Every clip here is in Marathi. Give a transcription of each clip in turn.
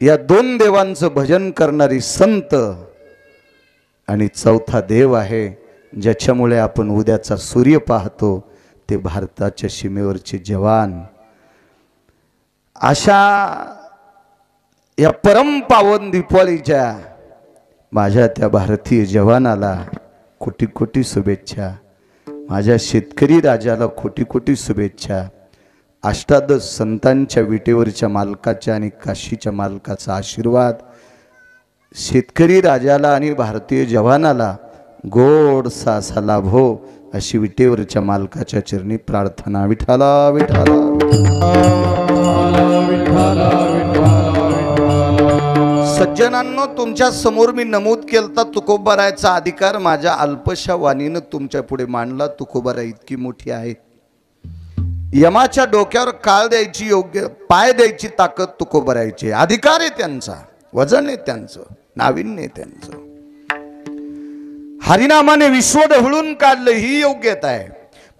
या दोन देवांचं भजन करणारी संत आणि चौथा देव आहे ज्याच्यामुळे आपण उद्याचा सूर्य पाहतो, ते भारताच्या सीमेवरचे जवान। अशा या परम पावन दीपावलीच्या माझ्या त्या भारतीय जवानाला कोटी कोटी शुभेच्छा, माझ्या शेतकरी राजाला कोटी कोटी शुभेच्छा। अष्टादश संतांच्या विटेवरच्या मालकाच्या आणि काशीच्या मालकाचा आशीर्वाद शेतकरी राजाला आणि भारतीय जवानाला गोडसा असा लाभो अशी विटेवरच्या मालकाच्या चरणी प्रार्थना। विठाला विठाला सज्जनांनो, तुमच्या समोर मी नमूद केलता तुकोबारायचा अधिकार माझ्या अल्पशा वाणीनं तुमच्या पुढे मांडला। तुकोबाराय इतकी मोठी आहे, यमाच्या डोक्यावर काळ द्यायची योग्य पाय द्यायची ताकद तुकोबारायची, अधिकार आहे त्यांचा, वजन आहे त्यांचं, नाविन्य आहे त्यांचं। हरिनामाने विश्व ढवळून काढलं ही योग्यता आहे।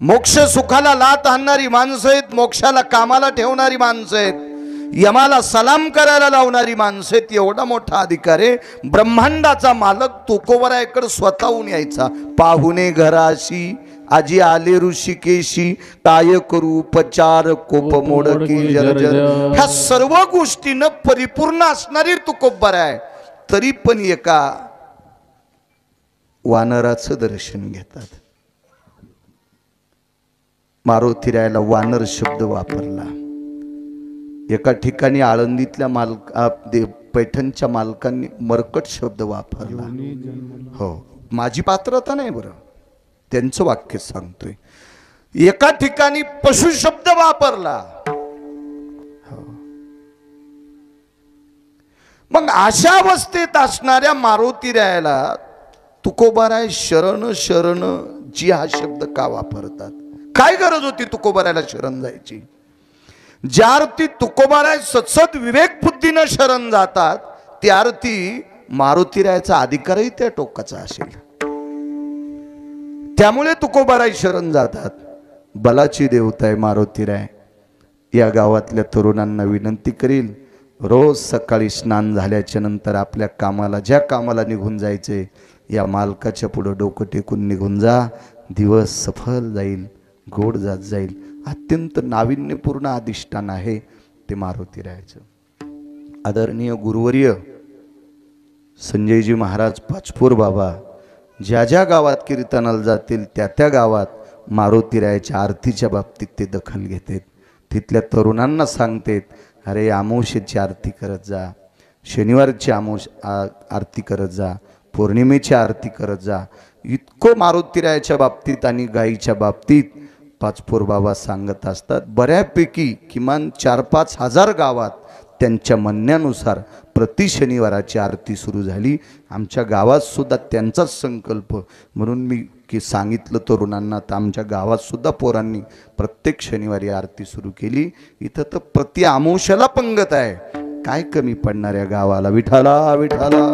मोक्ष सुखाला लात आणणारी माणसं आहेत, मोक्षाला कामाला ठेवणारी माणसं आहेत, यमाला सलाम करायला लावणारी माणसं आहेत। एवढा मोठा अधिकार आहे। ब्रह्मांडाचा मालक तुकोबारायकडे स्वतःहून यायचा, पाहुणे घराशी आजी आले ऋषिकेशी, काय करू उपचार कोप मोडकी जर्जर। ह्या सर्व गोष्टीनं परिपूर्ण असणारी तुकोबाराय, तरी पण एका वानराचं दर्शन घेतात। मारुतीरायाला वानर शब्द वापरला। एका ठिकाणी आळंदीतल्या पैठणच्या मालकांनी मरकट शब्द वापरला। हो, माझी पात्रता नाही बरं, त्यांचं वाक्य सांगतोय। एका ठिकाणी पशु शब्द वापरला। मग अशा अवस्थेत असणाऱ्या मारुतीरायाला तुकोबाराय शरण शरण जी हा शब्द का वापरतात? काय गरज होती तुकोबारायला शरण जायची? ज्या अर्थी तुकोबाराय सत्सद विवेक बुद्धीनं शरण जातात, त्या अर्थी मारुतीरायाचा अधिकारही त्या टोकाचा असेल, त्यामुळे तुकोबाराय शरण जातात। बलाची देवता आहे मारुतीराय। या गावातल्या तरुणांना विनंती करील, रोज सकाळी स्नान झाल्याच्या नंतर आपल्या कामाला, ज्या कामाला निघून जायचे, या मालकाच्या पुढे डोकं टेकून निघून जा, दिवस सफल जाईल, गोड जात जाईल। अत्यंत नाविन्यपूर्ण अधिष्ठान आहे ते मारुतीरायाचं। आदरणीय गुरुवर्य संजयजी महाराज पाचपूर बाबा ज्या ज्या गावात कीर्तनाला जातील त्या त्या गावात मारुतीरायाच्या आरतीच्या बाबतीत ते दखल घेतात। तिथल्या तरुणांना सांगतात, अरे अमावस्येची आरती करत जा, शनिवारची आरती करत जा, पौर्णिमेची आरती करत जा। इतकं मारुतीरायाच्या बाबतीत आणि गायीच्या बाबतीत पाचपूर बाबा सांगत असतात। बऱ्यापैकी किमान 4-5 हजार गावात त्यांच्या म्हणण्यानुसार प्रति शनिवाराची आरती सुरू झाली। आमच्या गावात सुद्धा त्यांचाच संकल्प, म्हणून मी सांगितलं तरुणांना, तर आमच्या गावात सुद्धा पोरांनी प्रत्येक शनिवारी आरती सुरू केली। इथं तर प्रति अमावस्याला पंगत आहे, काय कमी पडणाऱ्या गावाला? विठाला विठाला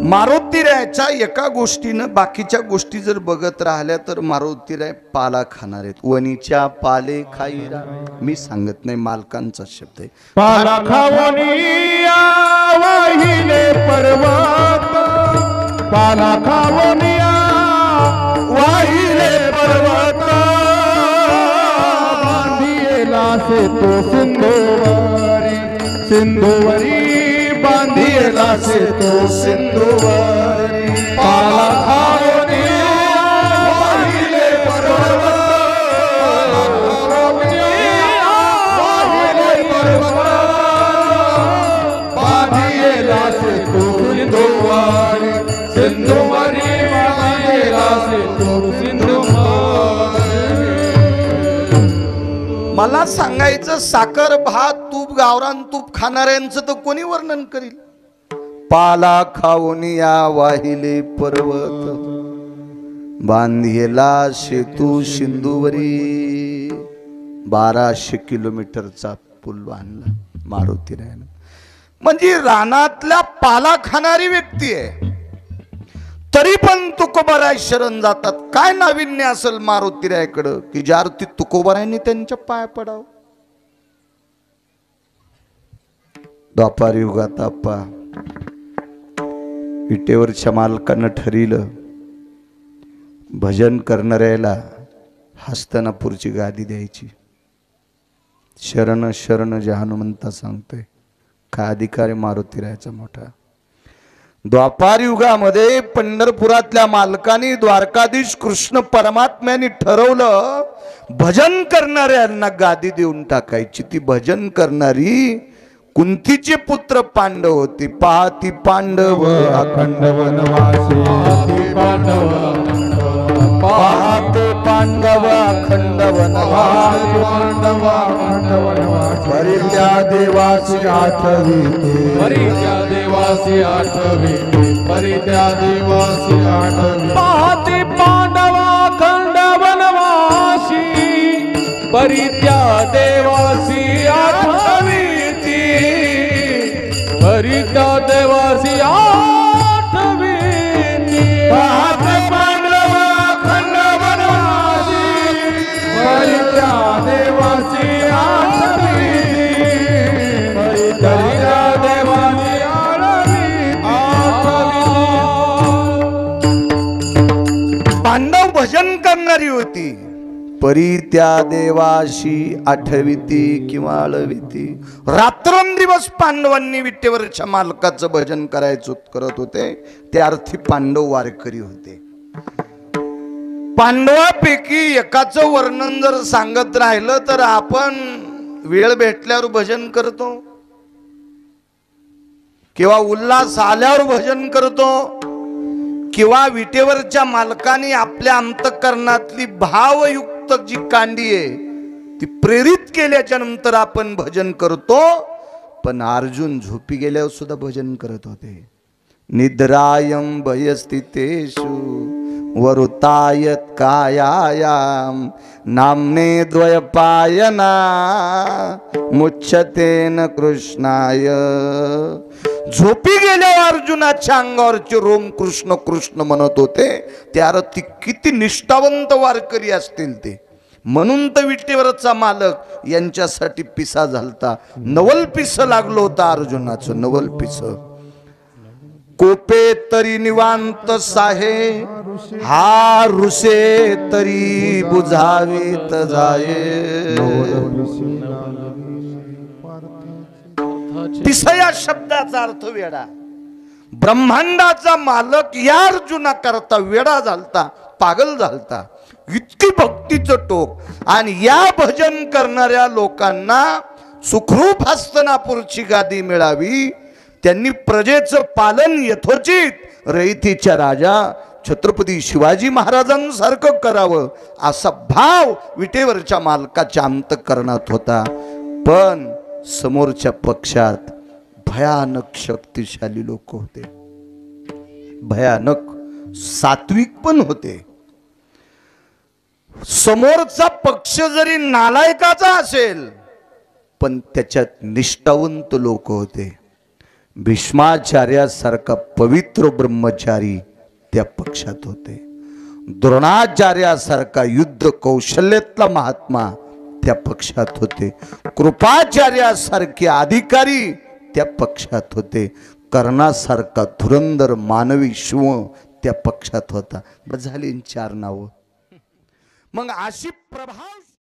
मारुतीरायाच्या एका गोष्टीनं बाकीच्या गोष्टी जर बघत राहिल्या तर मारुतीराय पाला खाणार आहेत। वणीच्या पाले खाईरा, मी सांगत नाही, मालकांचा शब्द आहे। पाला खावनिया वाहिले पर्वत, पाला खावनिया वाहिले पर्वत, बांधिला से तो सिंधुवरी, सिंधुवरी बांधिला से तो सिंधुवरी। पाला खावनिया वाहिले पर्वत, वाहिले पर्वत, बांधिला से तो सिंधुवरी, सिंधुवरी बांधिला से तो सिंधुवरी। मला सांगायचं, साखर भात तूप गावरान तूप खाणाऱ्यांचं तर कोणी वर्णन करील? पाला खावनिया वाहिले पर्वत, बांधिला सेतू सिंधुवरी। 1200 किलोमीटरचा पूल बांधला मारुतीरायानं। म्हणजे रानातल्या पाला खाणारी व्यक्ती आहे, तरी पण तुकोबाराय शरण जातात. काय नाविन्य असेल मारुतीरायाकडं की ज्या अर्थी तुकोबारायांनी त्यांच्या पाया पडावं. द्वापार युगात आप्पा विटेवरच्या मालकानं ठरिलं भजन करणाऱ्याला हस्तिनापूरची गादी द्यायची. शरण शरण जे हनुमंता सांगतोय काय अधिकार आहे मारुतीरायाचा मोठा. द्वापार युगामध्ये पंढरपुरातल्या मालकांनी द्वारकाधीश कृष्ण परमात्म्याने ठरवलं भजन करणाऱ्यांना गादी देऊन टाकायची. ती भजन करणारी कुंतीचे पुत्र पांडव होती. पाहती पांडव अखंड वनवासी पाहते पांडव अखंड वनवासी परी त्या देवासी आठवी परी त्या देवासी आठवी परी त्या देवासी आठवी पाहते पांडव अखंड वनवासी परी त्या देवासी आठवी परी त्या देवासी आठवी पाहते पांडव अखंड वनवासी परी त्या देवासी आठवी परी त्या देवासी आठवी. पांडव भजन करणारी होती. परी त्या देवाशी आठविती किंवा आळविती. रात्रंदिवस पांडवांनी विटेवरच्या मालकाचं भजन करायचं करत होते. ते अर्थी पांडव वारकरी होते. पांडवापैकी एकाचं वर्णन जर सांगत राहिलं तर आपण वेळ भेटल्यावर भजन करतो किंवा उल्हास आल्यावर भजन करतो किंवा विटेवरच्या मालकाने आपल्या अंतःकरणातली भावयुक्त जी कांडी आहे ती प्रेरित केल्याच्या नंतर आपण भजन करतो. पण अर्जुन झोपी गेल्यावर सुद्धा भजन करत होते. निद्रायं भयस्थितेषु वरुतायत कायायाम नामने द्वयपायना मुच्छतेन कृष्णाय. झोपी गेल्यावर अर्जुनाच्या अंगावरचे रोम कृष्ण कृष्ण म्हणत होते. त्यावर ती किती निष्ठावंत वारकरी असतील ते. म्हणून तर विटेवरचा मालक यांच्यासाठी पिसा झालता. नवल पिस लागलो होता अर्जुनाचं नवल पिस. कोपे तरी निवांत साहे हा रुसे तरी बुझावीत जाये. पिसा या शब्दाचा अर्थ वेडा. ब्रह्मांडाचा मालक या अर्जुना करता वेडा झालता पागल झालता. इतकी भक्तीचं टोक. आणि या भजन करणाऱ्या लोकांना सुखरूप हस्तिनापूरची गादी मिळावी. त्यांनी प्रजेचं पालन यथोचित रयतीच्या राजा छत्रपती शिवाजी महाराजांसारखं करावं असा भाव विटेवरच्या मालकाच्या अंतःकरणात होता. पण समोरच्या पक्षात भयानक शक्तिशाली लोक होते. भयानक सात्विक पण होते. समोरचा पक्ष जरी नालायकाचा असेल पण त्याच्यात निष्ठावंत लोक होते. भीष्माचार्यासारखा पवित्र ब्रह्मचारी त्या पक्षात होते. द्रोणाचार्यासारखा युद्ध कौशल्यातला महात्मा त्या पक्षात होते. कृपाचार्यासारखे अधिकारी त्या पक्षात होते. कर्णासारखा धुरंधर मानवी शिव त्या पक्षात होता. झाली 4 नावं. मग अशी प्रभाव